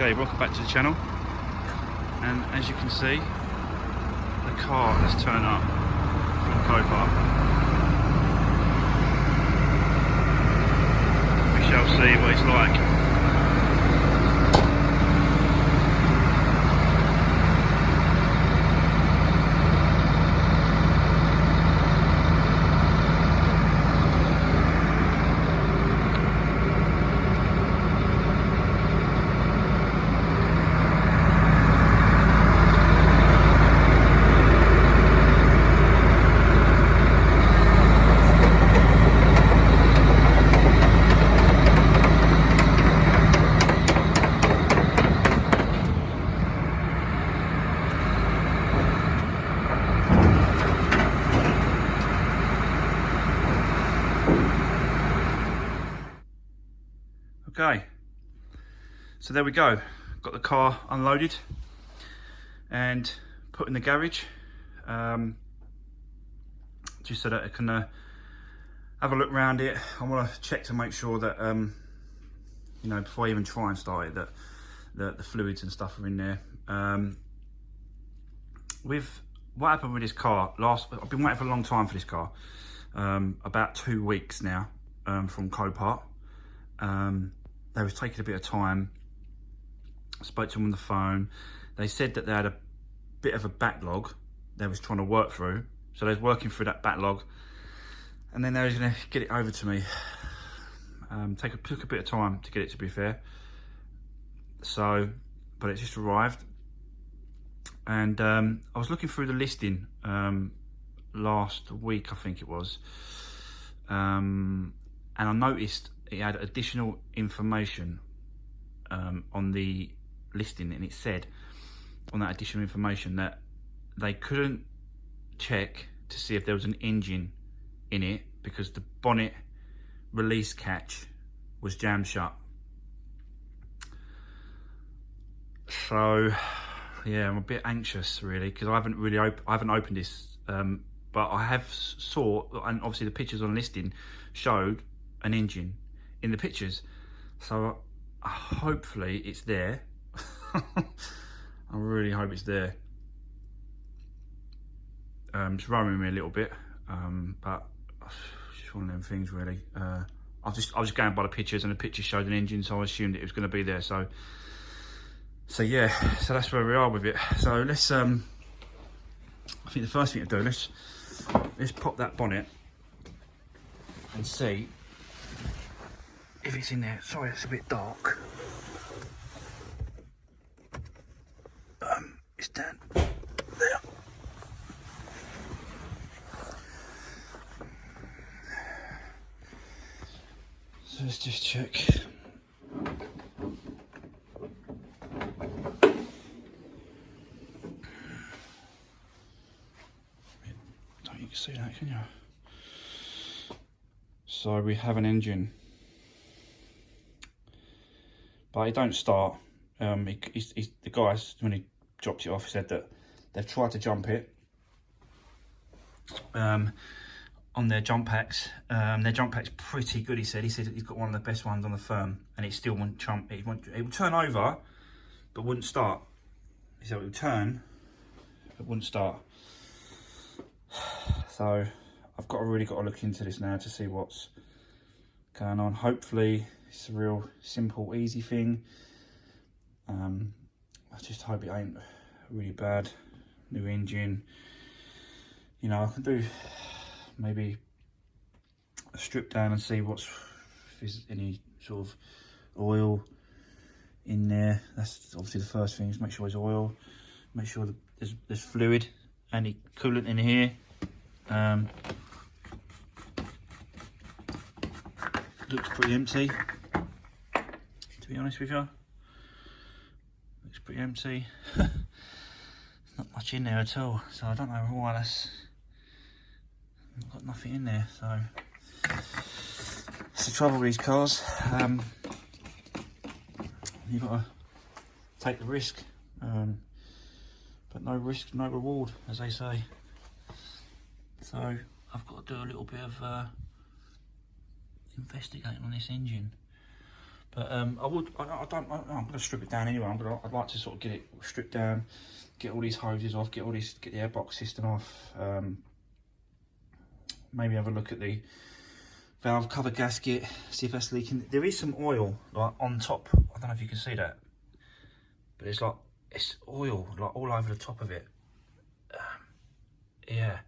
Okay, welcome back to the channel, and as you can see, the car has turned up from Copart. We shall see what it's like. Okay, so there we go. Got the car unloaded and put in the garage, just so that I can have a look around it. I want to check to make sure that you know, before I even try and start it, that the fluids and stuff are in there. With what happened with this car, I've been waiting for a long time for this car, about 2 weeks now, from Copart. They was taking a bit of time. I spoke to them on the phone. They said that they had a bit of a backlog they was trying to work through. So they was working through that backlog, and then they was gonna get it over to me. Took a bit of time to get it, to be fair. So, but it just arrived. And I was looking through the listing last week, I think it was. And I noticed it had additional information on the listing, and it said on that additional information that they couldn't check to see if there was an engine in it because the bonnet release catch was jammed shut. So yeah, I'm a bit anxious really, because I haven't opened this, but I have saw, and obviously the pictures on listing showed an engine in the pictures, so hopefully it's there. I really hope it's there. It's worrying me a little bit, but it's just one of them things really. I was just going by the pictures, and the pictures showed an engine, so I assumed it was going to be there. So yeah, so that's where we are with it. So let's I think the first thing to do, let's pop that bonnet and see if it's in there. Sorry, it's a bit dark. It's down there. So let's just check. Don't you can see that, can you? So we have an engine, but it don't start. The guys, when he dropped it off, said that they've tried to jump it on their jump packs. Their jump pack's pretty good, he said. He said he's got one of the best ones on the firm, and it still won't jump. It would turn over, but wouldn't start. He said it would turn, but wouldn't start. So I've really got to look into this now to see what's going on. Hopefully it's a real simple, easy thing. I just hope it ain't really bad. New engine. You know, I can do maybe a strip down and see if there's any sort of oil in there. That's obviously the first thing, is make sure there's oil, make sure that there's fluid, any coolant in here. Looks pretty empty, to be honest with you. Looks pretty empty. Not much in there at all, so I don't know why that's got nothing in there. So it's the trouble with these cars. You've got to take the risk, but no risk, no reward, as they say. So I've got to do a little bit of investigating on this engine. But I'm going to strip it down anyway. I'd like to sort of get it stripped down, get all these hoses off, get the airbox system off. Maybe have a look at the valve cover gasket, see if that's leaking. There is some oil like on top. I don't know if you can see that, but it's oil like all over the top of it. Yeah,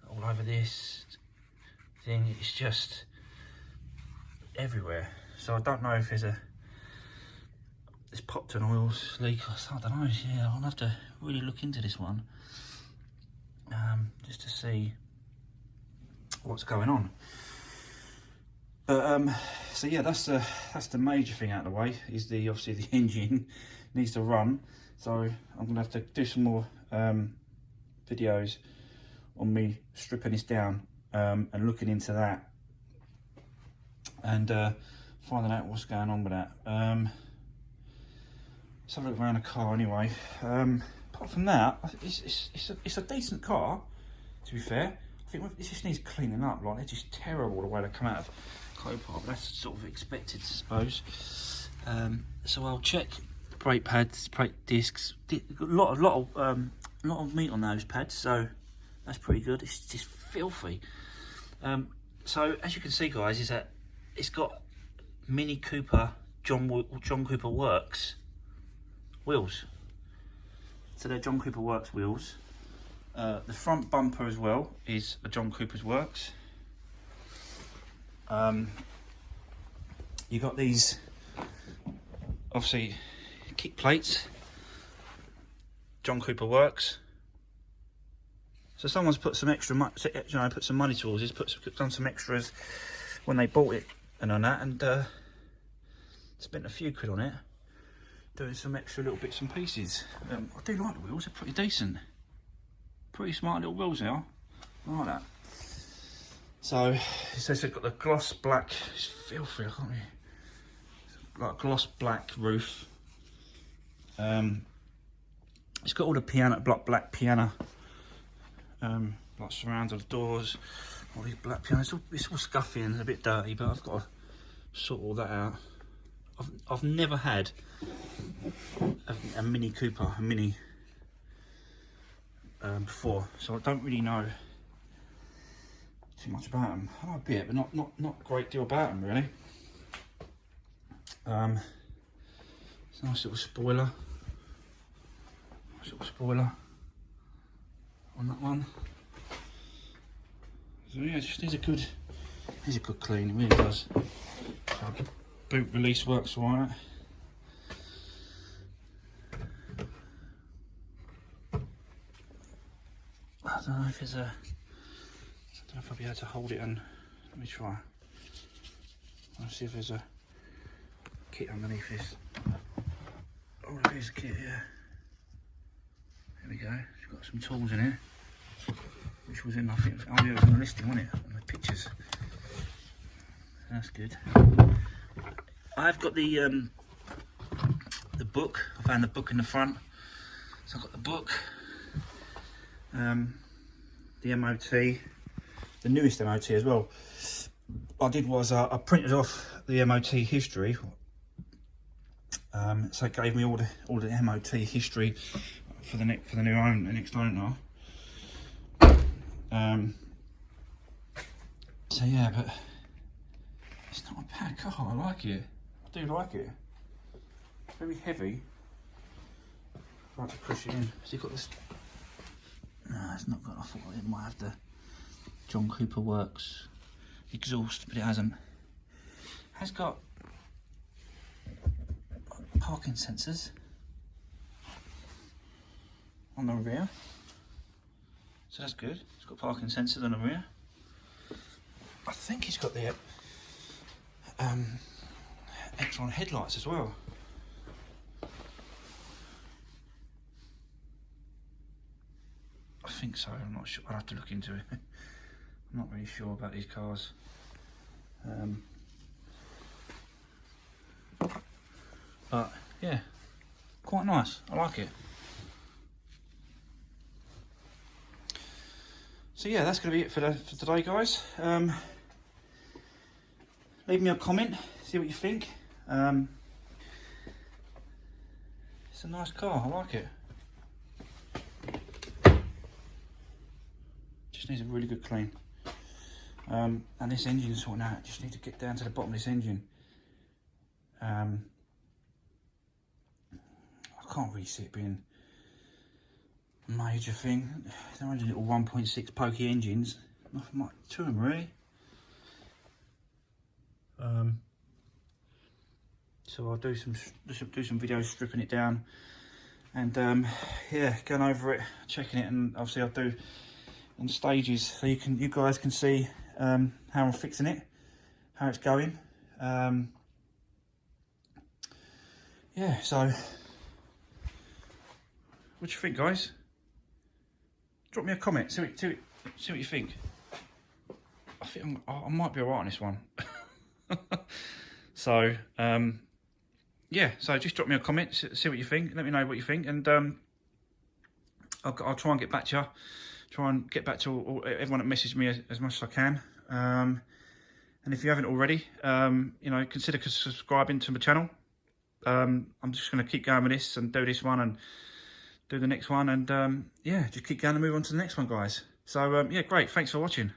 all over this thing. It's just everywhere. So I don't know if it's popped an oil leak. I don't know. Yeah, I'll have to really look into this one, just to see what's going on. But so yeah, that's the major thing out of the way. Is obviously the engine needs to run. So I'm gonna have to do some more videos on me stripping this down and looking into that and finding out what's going on with that. Let's have a look around the car anyway. Apart from that, it's a decent car, to be fair. I think it just needs cleaning up. Like, they're just terrible the way they come out of Copart, but that's sort of expected, I suppose. So I'll check brake pads, brake discs. A lot of meat on those pads, so that's pretty good. It's just filthy. So as you can see, guys, is that it's got Mini Cooper John Cooper Works wheels. So they're John Cooper Works wheels. The front bumper as well is a John Cooper's Works. You got these, obviously, kick plates, John Cooper Works. So someone's put some extra, put some money towards this, done some extras when they bought it and on that, and spent a few quid on it, doing some extra little bits and pieces. I do like the wheels; they're pretty decent. Pretty smart little wheels now. I like that. So it says they've got the gloss black. It's filthy, I can't really. It's like a gloss black roof. It's got all the black piano, like surrounded doors. All these black pianos. It's all scuffy and a bit dirty, but I've got to sort all that out. I've never had a Mini Cooper, before, so I don't really know too much about them. I know a bit, but not a great deal about them really. It's a nice little spoiler. On that one. So yeah, just needs a good clean. It really does. So the boot release works alright. I don't know if there's I don't know if I'll be able to hold it, and let me try. Let's see if there's a kit underneath this. Oh, there is a kit here. There we go. It's got some tools in here, which was in, I think, oh yeah, it was on the listing, wasn't it? On the pictures. That's good. I've got the book. I found the book in the front, so I've got the book. The MOT, the newest MOT as well. What I did was I printed off the MOT history, so it gave me all the MOT history for the next owner. So yeah, but it's not a bad car. I like it. I do like it. It's very heavy. I like to push it in. So you've got this. No, it's not got. I thought it might have the John Cooper Works exhaust, but it hasn't. It has got parking sensors on the rear, so that's good. It's got parking sensors on the rear. I think it's got the Extron headlights as well. I think so. I'm not sure. I'll have to look into it. I'm not really sure about these cars. But yeah, quite nice. I like it. So yeah, that's going to be it for today, guys. Leave me a comment, see what you think. It's a nice car, I like it. Just needs a really good clean. And this engine sorting out, just need to get down to the bottom of this engine. I can't really see it being a major thing. They're only little 1.6 pokey engines, nothing much to them really. So I'll do some videos stripping it down, and yeah, going over it, checking it, and obviously I'll do in stages so you guys can see how I'm fixing it, how it's going. Yeah, so what do you think, guys? Drop me a comment, see what you think. I think I might be alright on this one. So yeah, so just drop me a comment, see what you think, let me know what you think, and I'll try and get back to you, try and get back to everyone that messaged me as much as I can. And if you haven't already, you know, consider subscribing to my channel. I'm just going to keep going with this and do this one and do the next one, and yeah, just keep going and move on to the next one, guys. So yeah, great, thanks for watching.